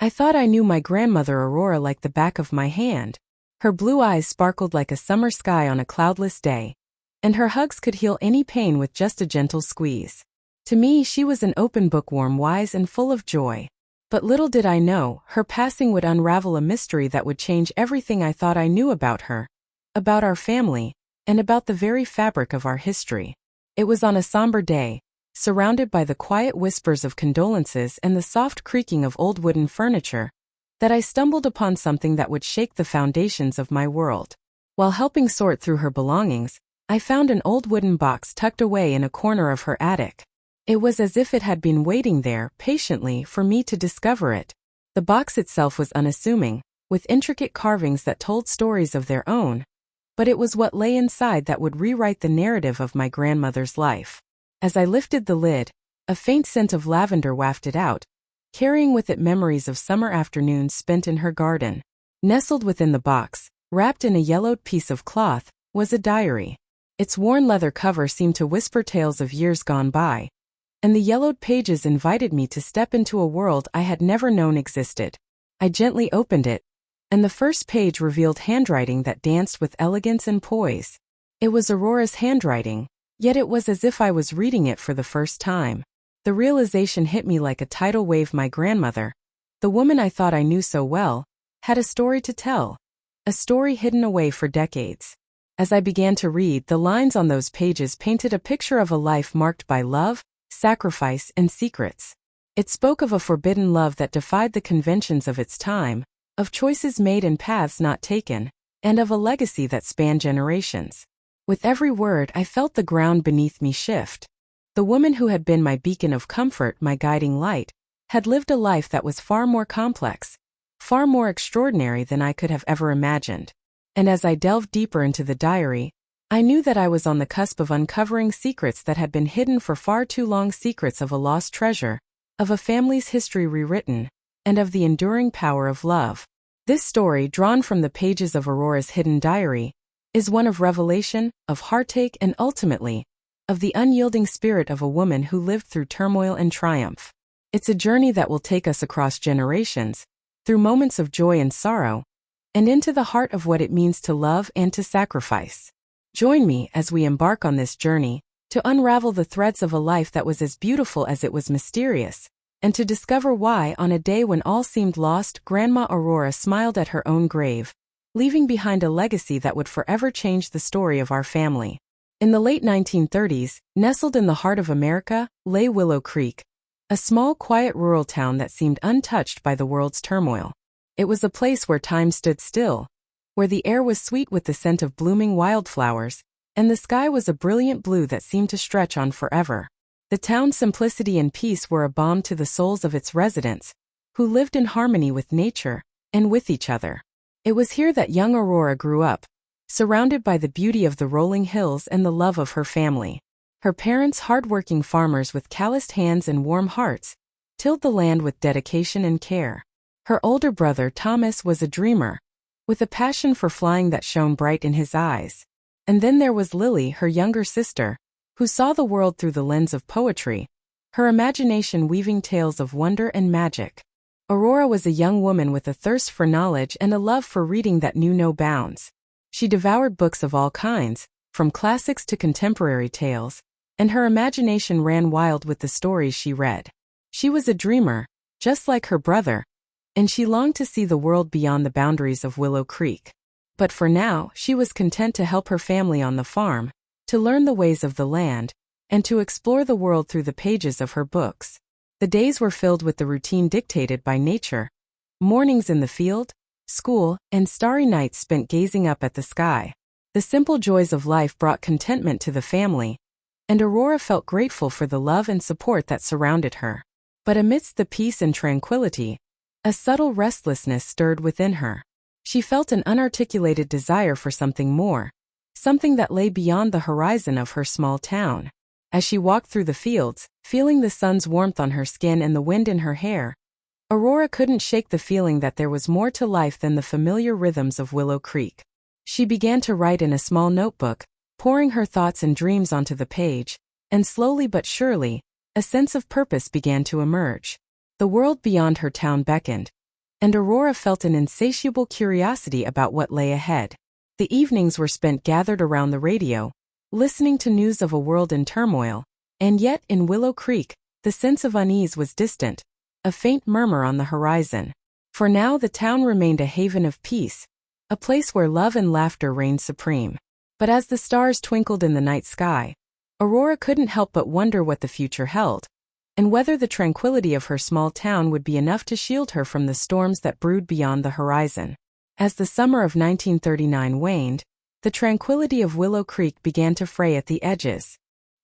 I thought I knew my grandmother Aurora like the back of my hand. Her blue eyes sparkled like a summer sky on a cloudless day, and her hugs could heal any pain with just a gentle squeeze. To me, she was an open book, warm, wise, and full of joy. But little did I know, her passing would unravel a mystery that would change everything I thought I knew about her, about our family, and about the very fabric of our history. It was on a somber day, surrounded by the quiet whispers of condolences and the soft creaking of old wooden furniture, that I stumbled upon something that would shake the foundations of my world. While helping sort through her belongings, I found an old wooden box tucked away in a corner of her attic. It was as if it had been waiting there patiently for me to discover it. The box itself was unassuming, with intricate carvings that told stories of their own, but it was what lay inside that would rewrite the narrative of my grandmother's life. As I lifted the lid, a faint scent of lavender wafted out, carrying with it memories of summer afternoons spent in her garden. Nestled within the box, wrapped in a yellowed piece of cloth, was a diary. Its worn leather cover seemed to whisper tales of years gone by, and the yellowed pages invited me to step into a world I had never known existed. I gently opened it, and the first page revealed handwriting that danced with elegance and poise. It was Aurora's handwriting, yet it was as if I was reading it for the first time. The realization hit me like a tidal wave. My grandmother, the woman I thought I knew so well, had a story to tell, a story hidden away for decades. As I began to read, the lines on those pages painted a picture of a life marked by love, sacrifice, and secrets. It spoke of a forbidden love that defied the conventions of its time, of choices made and paths not taken, and of a legacy that spanned generations. With every word, I felt the ground beneath me shift. The woman who had been my beacon of comfort, my guiding light, had lived a life that was far more complex, far more extraordinary than I could have ever imagined. And as I delved deeper into the diary, I knew that I was on the cusp of uncovering secrets that had been hidden for far too long, secrets of a lost treasure, of a family's history rewritten, and of the enduring power of love. This story, drawn from the pages of Aurora's hidden diary, is one of revelation, of heartache, and ultimately, of the unyielding spirit of a woman who lived through turmoil and triumph. It's a journey that will take us across generations, through moments of joy and sorrow, and into the heart of what it means to love and to sacrifice. Join me as we embark on this journey, to unravel the threads of a life that was as beautiful as it was mysterious, and to discover why, on a day when all seemed lost, Grandma Aurora smiled at her own grave, leaving behind a legacy that would forever change the story of our family. In the late 1930s, nestled in the heart of America, lay Willow Creek, a small, quiet rural town that seemed untouched by the world's turmoil. It was a place where time stood still, where the air was sweet with the scent of blooming wildflowers, and the sky was a brilliant blue that seemed to stretch on forever. The town's simplicity and peace were a balm to the souls of its residents, who lived in harmony with nature and with each other. It was here that young Aurora grew up, surrounded by the beauty of the rolling hills and the love of her family. Her parents, hard-working farmers with calloused hands and warm hearts, tilled the land with dedication and care. Her older brother, Thomas, was a dreamer, with a passion for flying that shone bright in his eyes. And then there was Lily, her younger sister, who saw the world through the lens of poetry, her imagination weaving tales of wonder and magic. Aurora was a young woman with a thirst for knowledge and a love for reading that knew no bounds. She devoured books of all kinds, from classics to contemporary tales, and her imagination ran wild with the stories she read. She was a dreamer, just like her brother, and she longed to see the world beyond the boundaries of Willow Creek. But for now, she was content to help her family on the farm, to learn the ways of the land, and to explore the world through the pages of her books. The days were filled with the routine dictated by nature. Mornings in the field, school, and starry nights spent gazing up at the sky. The simple joys of life brought contentment to the family, and Aurora felt grateful for the love and support that surrounded her. But amidst the peace and tranquility, a subtle restlessness stirred within her. She felt an unarticulated desire for something more, something that lay beyond the horizon of her small town. As she walked through the fields, feeling the sun's warmth on her skin and the wind in her hair, Aurora couldn't shake the feeling that there was more to life than the familiar rhythms of Willow Creek. She began to write in a small notebook, pouring her thoughts and dreams onto the page, and slowly but surely, a sense of purpose began to emerge. The world beyond her town beckoned, and Aurora felt an insatiable curiosity about what lay ahead. The evenings were spent gathered around the radio, listening to news of a world in turmoil, and yet in Willow Creek, the sense of unease was distant, a faint murmur on the horizon. For now the town remained a haven of peace, a place where love and laughter reigned supreme. But as the stars twinkled in the night sky, Aurora couldn't help but wonder what the future held, and whether the tranquility of her small town would be enough to shield her from the storms that brewed beyond the horizon. As the summer of 1939 waned, the tranquility of Willow Creek began to fray at the edges.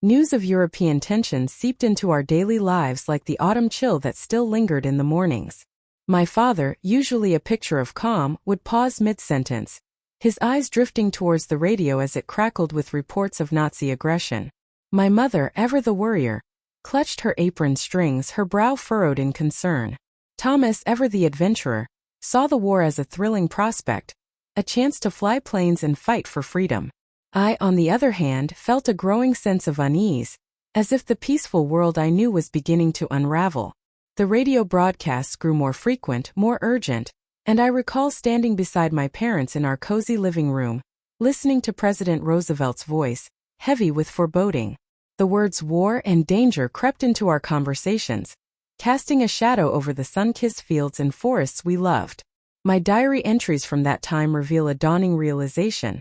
News of European tensions seeped into our daily lives like the autumn chill that still lingered in the mornings. My father, usually a picture of calm, would pause mid-sentence, his eyes drifting towards the radio as it crackled with reports of Nazi aggression. My mother, ever the worrier, clutched her apron strings, her brow furrowed in concern. Thomas, ever the adventurer, saw the war as a thrilling prospect, a chance to fly planes and fight for freedom. I, on the other hand, felt a growing sense of unease, as if the peaceful world I knew was beginning to unravel. The radio broadcasts grew more frequent, more urgent, and I recall standing beside my parents in our cozy living room, listening to President Roosevelt's voice, heavy with foreboding. The words war and danger crept into our conversations, casting a shadow over the sun-kissed fields and forests we loved. My diary entries from that time reveal a dawning realization.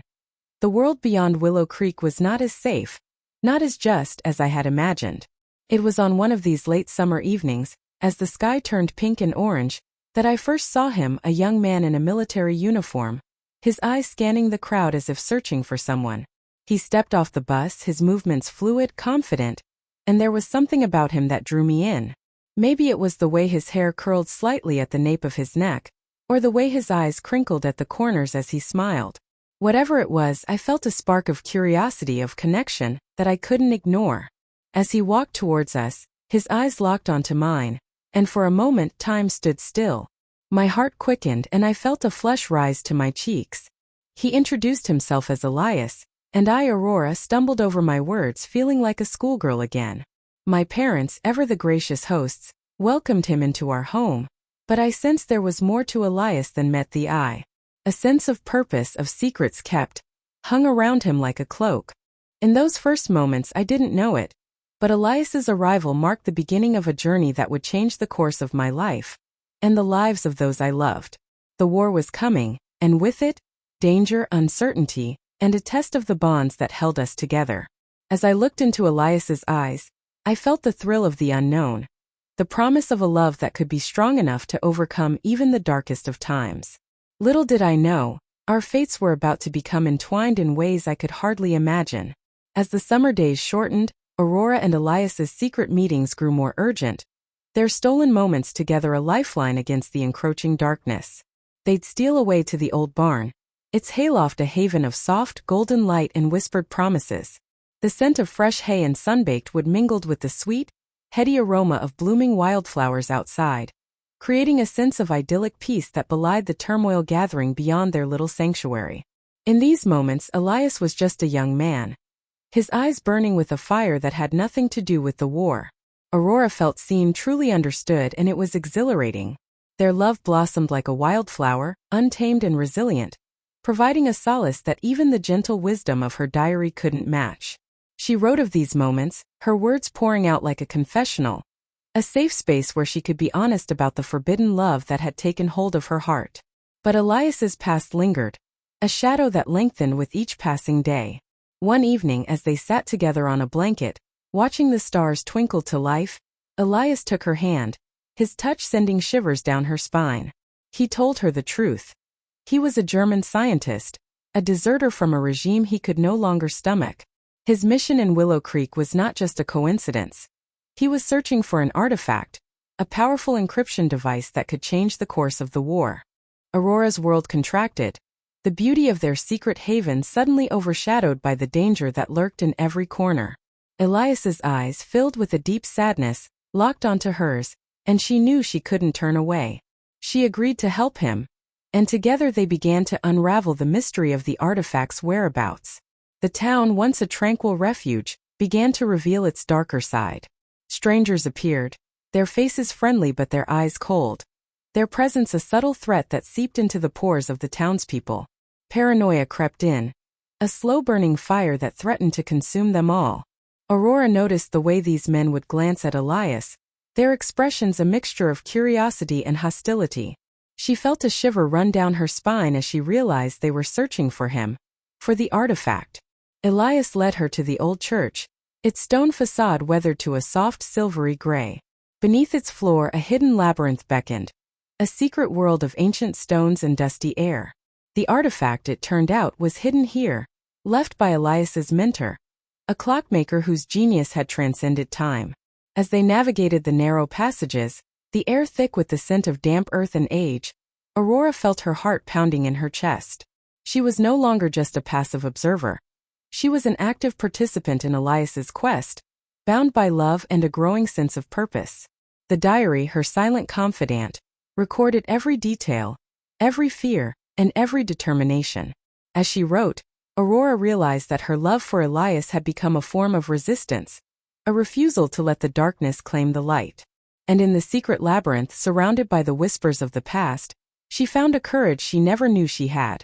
The world beyond Willow Creek was not as safe, not as just as I had imagined. It was on one of these late summer evenings, as the sky turned pink and orange, that I first saw him, a young man in a military uniform, his eyes scanning the crowd as if searching for someone. He stepped off the bus, his movements fluid, confident, and there was something about him that drew me in. Maybe it was the way his hair curled slightly at the nape of his neck, or the way his eyes crinkled at the corners as he smiled. Whatever it was, I felt a spark of curiosity, of connection, that I couldn't ignore. As he walked towards us, his eyes locked onto mine, and for a moment time stood still. My heart quickened and I felt a flush rise to my cheeks. He introduced himself as Elias, and I, Aurora, stumbled over my words, feeling like a schoolgirl again. My parents, ever the gracious hosts, welcomed him into our home, but I sensed there was more to Elias than met the eye. A sense of purpose, of secrets kept, hung around him like a cloak. In those first moments I didn't know it, but Elias's arrival marked the beginning of a journey that would change the course of my life, and the lives of those I loved. The war was coming, and with it, danger, uncertainty, and a test of the bonds that held us together. As I looked into Elias's eyes, I felt the thrill of the unknown, the promise of a love that could be strong enough to overcome even the darkest of times. Little did I know, our fates were about to become entwined in ways I could hardly imagine. As the summer days shortened, Aurora and Elias's secret meetings grew more urgent, their stolen moments together a lifeline against the encroaching darkness. They'd steal away to the old barn, its hayloft a haven of soft, golden light and whispered promises. The scent of fresh hay and sunbaked wood mingled with the sweet, heady aroma of blooming wildflowers outside, creating a sense of idyllic peace that belied the turmoil gathering beyond their little sanctuary. In these moments, Elias was just a young man, his eyes burning with a fire that had nothing to do with the war. Aurora felt seen, truly understood, and it was exhilarating. Their love blossomed like a wildflower, untamed and resilient, providing a solace that even the gentle wisdom of her diary couldn't match. She wrote of these moments, her words pouring out like a confessional, a safe space where she could be honest about the forbidden love that had taken hold of her heart. But Elias's past lingered, a shadow that lengthened with each passing day. One evening, as they sat together on a blanket, watching the stars twinkle to life, Elias took her hand, his touch sending shivers down her spine. He told her the truth. He was a German scientist, a deserter from a regime he could no longer stomach. His mission in Willow Creek was not just a coincidence. He was searching for an artifact, a powerful encryption device that could change the course of the war. Aurora's world contracted, the beauty of their secret haven suddenly overshadowed by the danger that lurked in every corner. Elias's eyes, filled with a deep sadness, locked onto hers, and she knew she couldn't turn away. She agreed to help him, and together they began to unravel the mystery of the artifact's whereabouts. The town, once a tranquil refuge, began to reveal its darker side. Strangers appeared, their faces friendly but their eyes cold. their presence a subtle threat that seeped into the pores of the townspeople. Paranoia crept in, a slow-burning fire that threatened to consume them all. Aurora noticed the way these men would glance at Elias, their expressions a mixture of curiosity and hostility. She felt a shiver run down her spine as she realized they were searching for him, for the artifact. Elias led her to the old church, its stone facade weathered to a soft silvery gray. Beneath its floor a hidden labyrinth beckoned, a secret world of ancient stones and dusty air. The artifact, it turned out, was hidden here, left by Elias's mentor, a clockmaker whose genius had transcended time. As they navigated the narrow passages, the air thick with the scent of damp earth and age, Aurora felt her heart pounding in her chest. She was no longer just a passive observer. She was an active participant in Elias's quest, bound by love and a growing sense of purpose. The diary, her silent confidant, recorded every detail, every fear, and every determination. As she wrote, Aurora realized that her love for Elias had become a form of resistance, a refusal to let the darkness claim the light. And in the secret labyrinth, surrounded by the whispers of the past, she found a courage she never knew she had,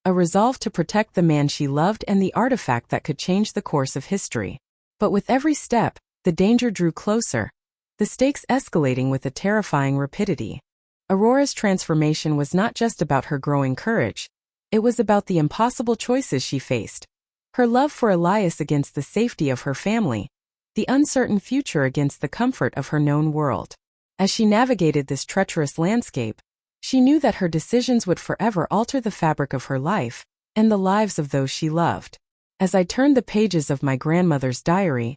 a resolve to protect the man she loved and the artifact that could change the course of history. But with every step, the danger drew closer, the stakes escalating with a terrifying rapidity. Aurora's transformation was not just about her growing courage, it was about the impossible choices she faced. Her love for Elias against the safety of her family, the uncertain future against the comfort of her known world. As she navigated this treacherous landscape, she knew that her decisions would forever alter the fabric of her life, and the lives of those she loved. As I turned the pages of my grandmother's diary,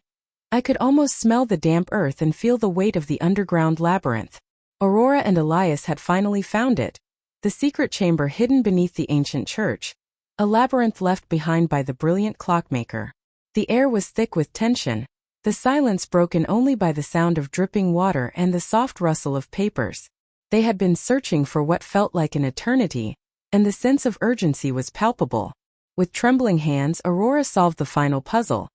I could almost smell the damp earth and feel the weight of the underground labyrinth. Aurora and Elias had finally found it, the secret chamber hidden beneath the ancient church, a labyrinth left behind by the brilliant clockmaker. The air was thick with tension, the silence broken only by the sound of dripping water and the soft rustle of papers. They had been searching for what felt like an eternity, and the sense of urgency was palpable. With trembling hands, Aurora solved the final puzzle,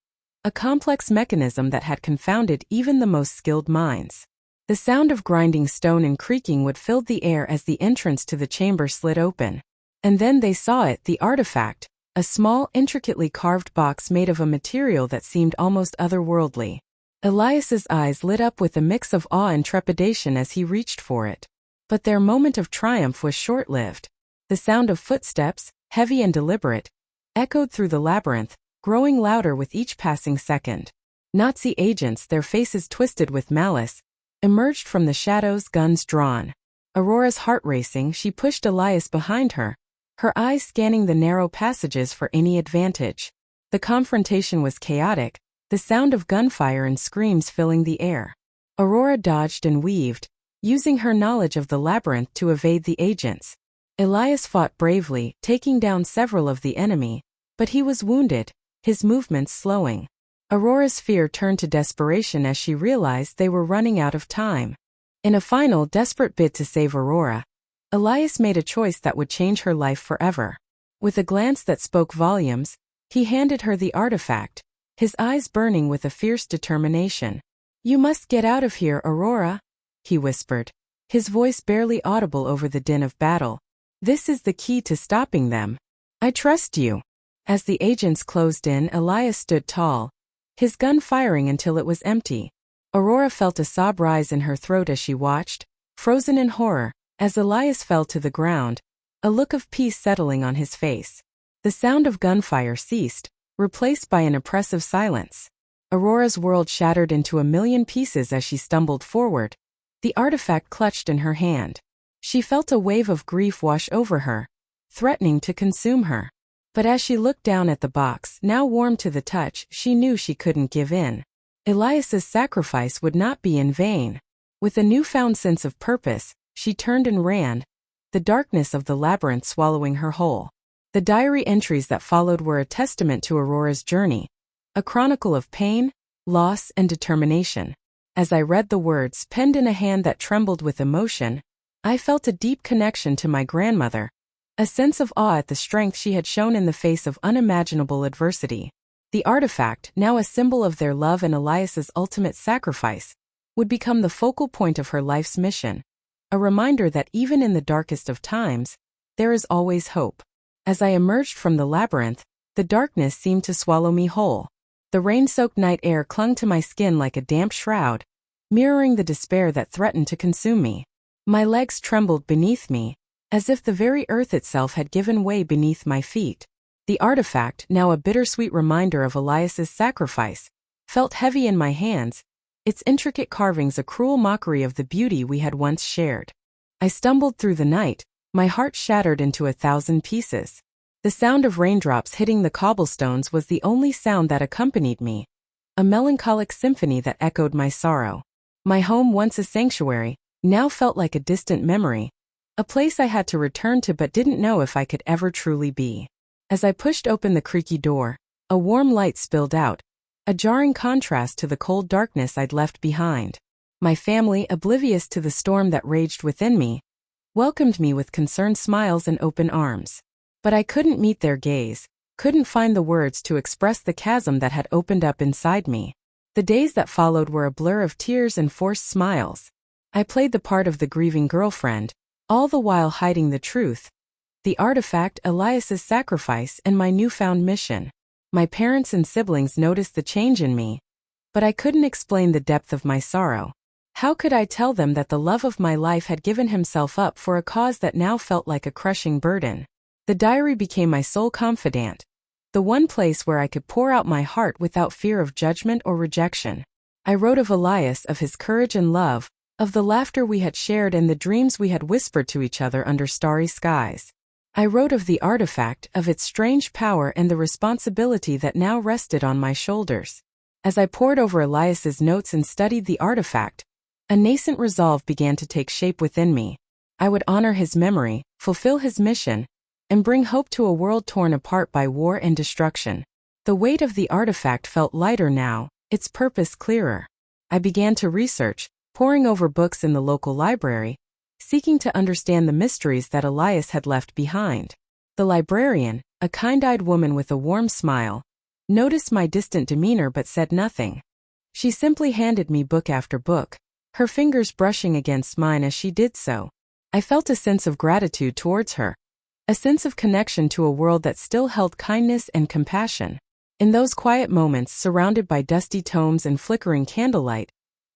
a complex mechanism that had confounded even the most skilled minds. The sound of grinding stone and creaking wood filled the air as the entrance to the chamber slid open. And then they saw it, the artifact, a small, intricately carved box made of a material that seemed almost otherworldly. Elias's eyes lit up with a mix of awe and trepidation as he reached for it. But their moment of triumph was short-lived. The sound of footsteps, heavy and deliberate, echoed through the labyrinth, growing louder with each passing second. Nazi agents, their faces twisted with malice, emerged from the shadows, guns drawn. Aurora's heart racing, she pushed Elias behind her, her eyes scanning the narrow passages for any advantage. The confrontation was chaotic, the sound of gunfire and screams filling the air. Aurora dodged and weaved, using her knowledge of the labyrinth to evade the agents. Elias fought bravely, taking down several of the enemy, but he was wounded, his movements slowing. Aurora's fear turned to desperation as she realized they were running out of time. In a final, desperate bid to save Aurora, Elias made a choice that would change her life forever. With a glance that spoke volumes, he handed her the artifact, his eyes burning with a fierce determination. "You must get out of here, Aurora," he whispered, his voice barely audible over the din of battle. "This is the key to stopping them. I trust you." As the agents closed in, Elias stood tall, his gun firing until it was empty. Aurora felt a sob rise in her throat as she watched, frozen in horror, as Elias fell to the ground, a look of peace settling on his face. The sound of gunfire ceased, replaced by an oppressive silence. Aurora's world shattered into a million pieces as she stumbled forward, the artifact clutched in her hand. She felt a wave of grief wash over her, threatening to consume her. But as she looked down at the box, now warm to the touch, she knew she couldn't give in. Elias's sacrifice would not be in vain. With a newfound sense of purpose, she turned and ran, the darkness of the labyrinth swallowing her whole. The diary entries that followed were a testament to Aurora's journey, a chronicle of pain, loss, and determination. As I read the words penned in a hand that trembled with emotion, I felt a deep connection to my grandmother, a sense of awe at the strength she had shown in the face of unimaginable adversity. The artifact, now a symbol of their love and Elias's ultimate sacrifice, would become the focal point of her life's mission, a reminder that even in the darkest of times, there is always hope. As I emerged from the labyrinth, the darkness seemed to swallow me whole. The rain-soaked night air clung to my skin like a damp shroud, mirroring the despair that threatened to consume me. My legs trembled beneath me, as if the very earth itself had given way beneath my feet. The artifact, now a bittersweet reminder of Elias's sacrifice, felt heavy in my hands, its intricate carvings a cruel mockery of the beauty we had once shared. I stumbled through the night, my heart shattered into 1,000 pieces. The sound of raindrops hitting the cobblestones was the only sound that accompanied me, a melancholic symphony that echoed my sorrow. My home, once a sanctuary, now felt like a distant memory, a place I had to return to but didn't know if I could ever truly be. As I pushed open the creaky door, a warm light spilled out, a jarring contrast to the cold darkness I'd left behind. My family, oblivious to the storm that raged within me, welcomed me with concerned smiles and open arms. But I couldn't meet their gaze, couldn't find the words to express the chasm that had opened up inside me. The days that followed were a blur of tears and forced smiles. I played the part of the grieving girlfriend, all the while hiding the truth, the artifact, Elias's sacrifice, and my newfound mission. My parents and siblings noticed the change in me, but I couldn't explain the depth of my sorrow. How could I tell them that the love of my life had given himself up for a cause that now felt like a crushing burden? The diary became my sole confidant, the one place where I could pour out my heart without fear of judgment or rejection. I wrote of Elias, of his courage and love, of the laughter we had shared and the dreams we had whispered to each other under starry skies. I wrote of the artifact, of its strange power and the responsibility that now rested on my shoulders. As I pored over Elias's notes and studied the artifact, a nascent resolve began to take shape within me. I would honor his memory, fulfill his mission, and bring hope to a world torn apart by war and destruction. The weight of the artifact felt lighter now, its purpose clearer. I began to research, poring over books in the local library, seeking to understand the mysteries that Elias had left behind. The librarian, a kind-eyed woman with a warm smile, noticed my distant demeanor but said nothing. She simply handed me book after book, her fingers brushing against mine as she did so. I felt a sense of gratitude towards her, a sense of connection to a world that still held kindness and compassion. In those quiet moments, surrounded by dusty tomes and flickering candlelight,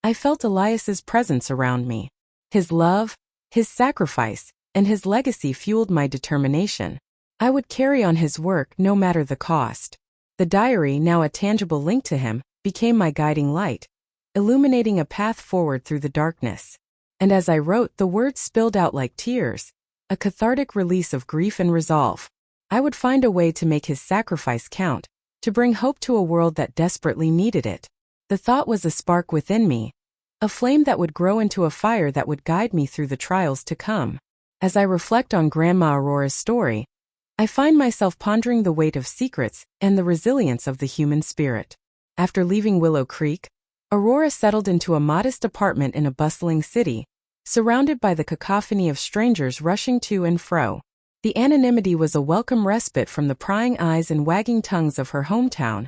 I felt Elias's presence around me. His love, his sacrifice, and his legacy fueled my determination. I would carry on his work no matter the cost. The diary, now a tangible link to him, became my guiding light, illuminating a path forward through the darkness. And as I wrote, the words spilled out like tears, a cathartic release of grief and resolve. I would find a way to make his sacrifice count, to bring hope to a world that desperately needed it. The thought was a spark within me, a flame that would grow into a fire that would guide me through the trials to come. As I reflect on Grandma Aurora's story, I find myself pondering the weight of secrets and the resilience of the human spirit. After leaving Willow Creek, Aurora settled into a modest apartment in a bustling city, surrounded by the cacophony of strangers rushing to and fro. The anonymity was a welcome respite from the prying eyes and wagging tongues of her hometown,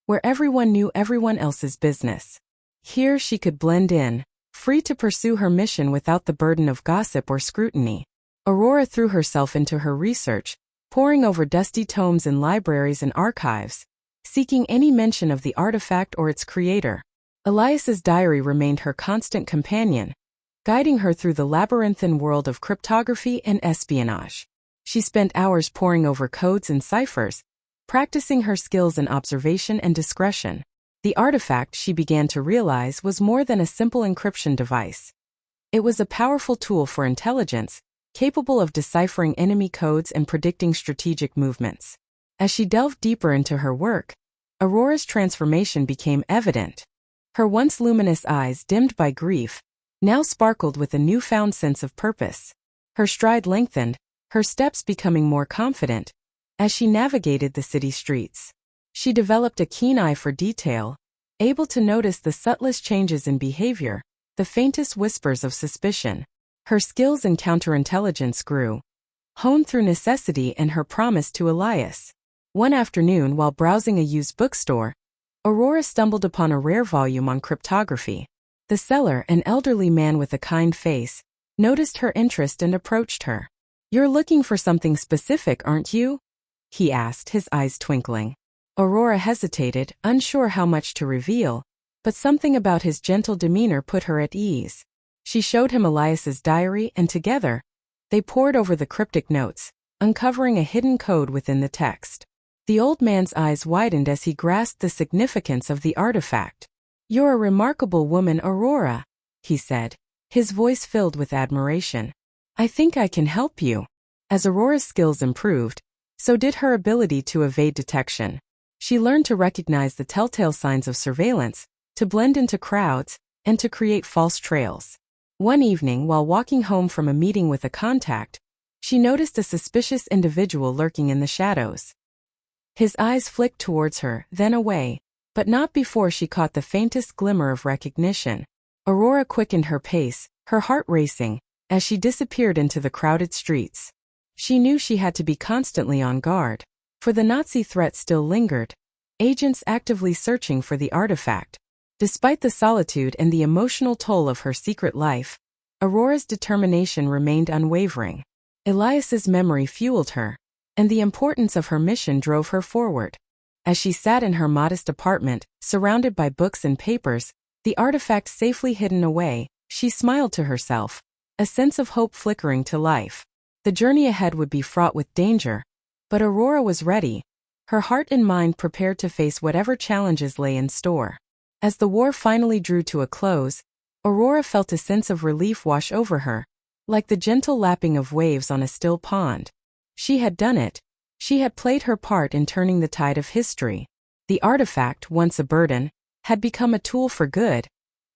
where everyone knew everyone else's business. Here she could blend in, free to pursue her mission without the burden of gossip or scrutiny. Aurora threw herself into her research, poring over dusty tomes in libraries and archives, seeking any mention of the artifact or its creator. Elias's diary remained her constant companion, guiding her through the labyrinthine world of cryptography and espionage. She spent hours poring over codes and ciphers, practicing her skills in observation and discretion. The artifact, she began to realize, was more than a simple encryption device. It was a powerful tool for intelligence, capable of deciphering enemy codes and predicting strategic movements. As she delved deeper into her work, Aurora's transformation became evident. Her once luminous eyes, dimmed by grief, now sparkled with a newfound sense of purpose. Her stride lengthened, her steps becoming more confident, as she navigated the city streets. She developed a keen eye for detail, able to notice the subtlest changes in behavior, the faintest whispers of suspicion. Her skills in counterintelligence grew, honed through necessity and her promise to Elias. One afternoon, while browsing a used bookstore, Aurora stumbled upon a rare volume on cryptography. The seller, an elderly man with a kind face, noticed her interest and approached her. "You're looking for something specific, aren't you?" he asked, his eyes twinkling. Aurora hesitated, unsure how much to reveal, but something about his gentle demeanor put her at ease. She showed him Elias's diary, and together, they pored over the cryptic notes, uncovering a hidden code within the text. The old man's eyes widened as he grasped the significance of the artifact. "You're a remarkable woman, Aurora," he said, his voice filled with admiration. "I think I can help you." As Aurora's skills improved, so did her ability to evade detection. She learned to recognize the telltale signs of surveillance, to blend into crowds, and to create false trails. One evening, while walking home from a meeting with a contact, she noticed a suspicious individual lurking in the shadows. His eyes flicked towards her, then away, but not before she caught the faintest glimmer of recognition. Aurora quickened her pace, her heart racing, as she disappeared into the crowded streets. She knew she had to be constantly on guard, for the Nazi threat still lingered, agents actively searching for the artifact. Despite the solitude and the emotional toll of her secret life, Aurora's determination remained unwavering. Elias's memory fueled her, and the importance of her mission drove her forward. As she sat in her modest apartment, surrounded by books and papers, the artifact safely hidden away, she smiled to herself, a sense of hope flickering to life. The journey ahead would be fraught with danger, but Aurora was ready, her heart and mind prepared to face whatever challenges lay in store. As the war finally drew to a close, Aurora felt a sense of relief wash over her, like the gentle lapping of waves on a still pond. She had done it. She had played her part in turning the tide of history. The artifact, once a burden, had become a tool for good,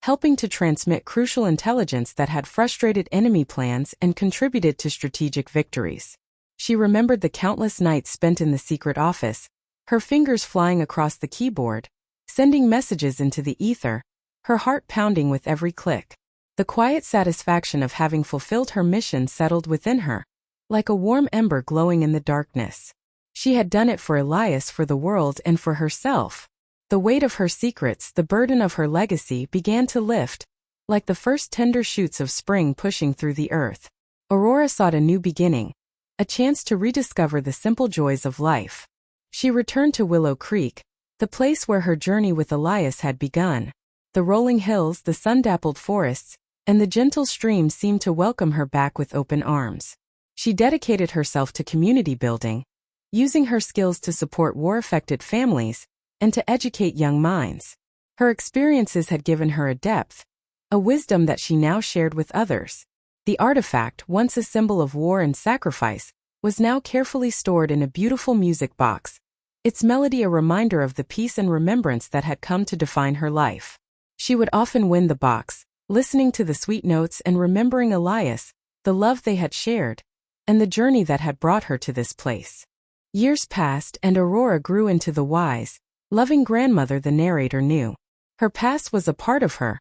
helping to transmit crucial intelligence that had frustrated enemy plans and contributed to strategic victories. She remembered the countless nights spent in the secret office, her fingers flying across the keyboard, sending messages into the ether, her heart pounding with every click. The quiet satisfaction of having fulfilled her mission settled within her, like a warm ember glowing in the darkness. She had done it for Elias, for the world, and for herself. The weight of her secrets, the burden of her legacy, began to lift, like the first tender shoots of spring pushing through the earth. Aurora sought a new beginning, a chance to rediscover the simple joys of life. She returned to Willow Creek, the place where her journey with Elias had begun. The rolling hills, the sun-dappled forests, and the gentle stream seemed to welcome her back with open arms. She dedicated herself to community building, using her skills to support war-affected families and to educate young minds. Her experiences had given her a depth, a wisdom that she now shared with others. The artifact, once a symbol of war and sacrifice, was now carefully stored in a beautiful music box, its melody a reminder of the peace and remembrance that had come to define her life. She would often wind the box, listening to the sweet notes and remembering Elias, the love they had shared, and the journey that had brought her to this place. Years passed and Aurora grew into the wise, loving grandmother the narrator knew. Her past was a part of her,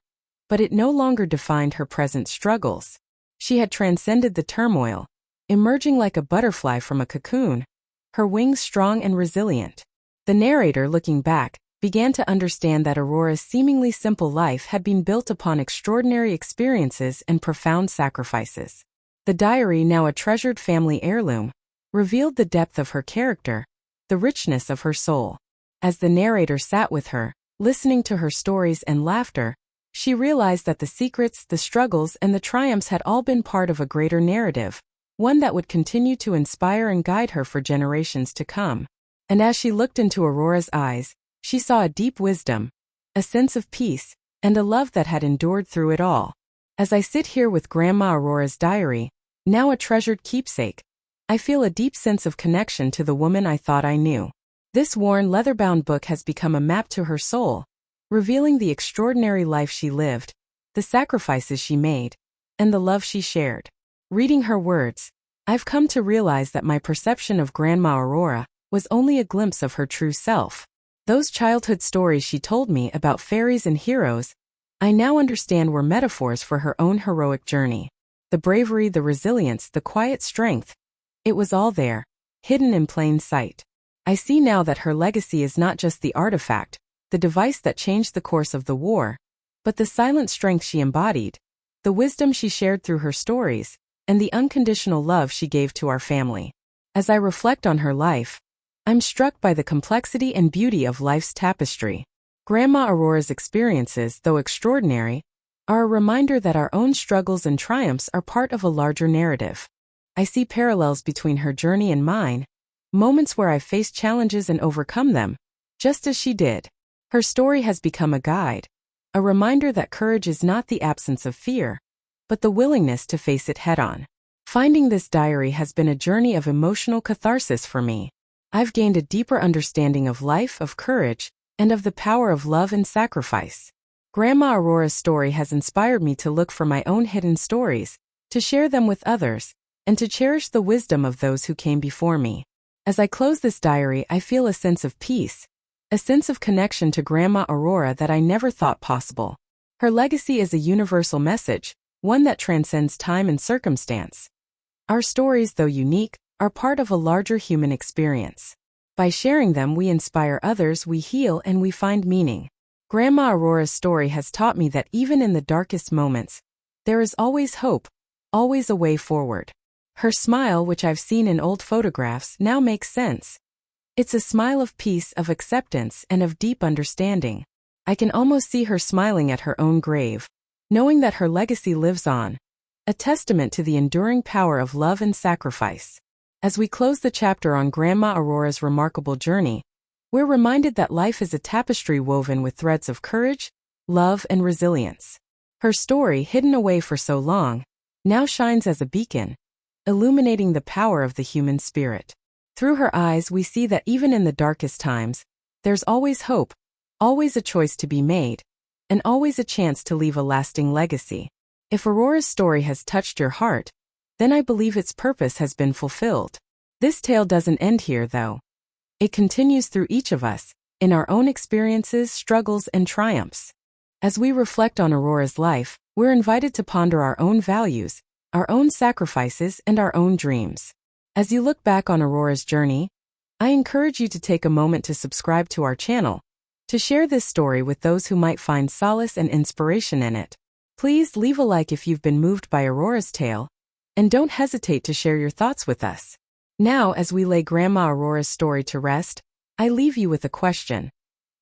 but it no longer defined her present struggles. She had transcended the turmoil, emerging like a butterfly from a cocoon, her wings strong and resilient. The narrator, looking back, began to understand that Aurora's seemingly simple life had been built upon extraordinary experiences and profound sacrifices. The diary, now a treasured family heirloom, revealed the depth of her character, the richness of her soul. As the narrator sat with her, listening to her stories and laughter, she realized that the secrets, the struggles, and the triumphs had all been part of a greater narrative, one that would continue to inspire and guide her for generations to come. And as she looked into Aurora's eyes, she saw a deep wisdom, a sense of peace, and a love that had endured through it all. As I sit here with Grandma Aurora's diary, now a treasured keepsake, I feel a deep sense of connection to the woman I thought I knew. This worn, leather-bound book has become a map to her soul, revealing the extraordinary life she lived, the sacrifices she made, and the love she shared. Reading her words, I've come to realize that my perception of Grandma Aurora was only a glimpse of her true self. Those childhood stories she told me about fairies and heroes, I now understand were metaphors for her own heroic journey. The bravery, the resilience, the quiet strength, it was all there, hidden in plain sight. I see now that her legacy is not just the artifact, the device that changed the course of the war, but the silent strength she embodied, the wisdom she shared through her stories, and the unconditional love she gave to our family. As I reflect on her life, I'm struck by the complexity and beauty of life's tapestry. Grandma Aurora's experiences, though extraordinary, are a reminder that our own struggles and triumphs are part of a larger narrative. I see parallels between her journey and mine, moments where I've faced challenges and overcome them, just as she did. Her story has become a guide, a reminder that courage is not the absence of fear, but the willingness to face it head-on. Finding this diary has been a journey of emotional catharsis for me. I've gained a deeper understanding of life, of courage, and of the power of love and sacrifice. Grandma Aurora's story has inspired me to look for my own hidden stories, to share them with others, and to cherish the wisdom of those who came before me. As I close this diary, I feel a sense of peace, a sense of connection to Grandma Aurora that I never thought possible. Her legacy is a universal message, one that transcends time and circumstance. Our stories, though unique, are part of a larger human experience. By sharing them, we inspire others, we heal, and we find meaning. Grandma Aurora's story has taught me that even in the darkest moments, there is always hope, always a way forward. Her smile, which I've seen in old photographs, now makes sense. It's a smile of peace, of acceptance, and of deep understanding. I can almost see her smiling at her own grave, knowing that her legacy lives on, a testament to the enduring power of love and sacrifice. As we close the chapter on Grandma Aurora's remarkable journey, we're reminded that life is a tapestry woven with threads of courage, love, and resilience. Her story, hidden away for so long, now shines as a beacon, illuminating the power of the human spirit. Through her eyes, we see that even in the darkest times, there's always hope, always a choice to be made, and always a chance to leave a lasting legacy. If Aurora's story has touched your heart, then I believe its purpose has been fulfilled. This tale doesn't end here, though. It continues through each of us, in our own experiences, struggles, and triumphs. As we reflect on Aurora's life, we're invited to ponder our own values, our own sacrifices, and our own dreams. As you look back on Aurora's journey, I encourage you to take a moment to subscribe to our channel, to share this story with those who might find solace and inspiration in it. Please leave a like if you've been moved by Aurora's tale, and don't hesitate to share your thoughts with us. Now, as we lay Grandma Aurora's story to rest, I leave you with a question.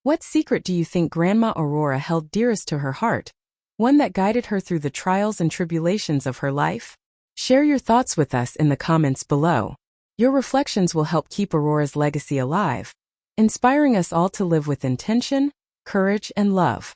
What secret do you think Grandma Aurora held dearest to her heart, one that guided her through the trials and tribulations of her life? Share your thoughts with us in the comments below. Your reflections will help keep Aurora's legacy alive, inspiring us all to live with intention, courage, and love.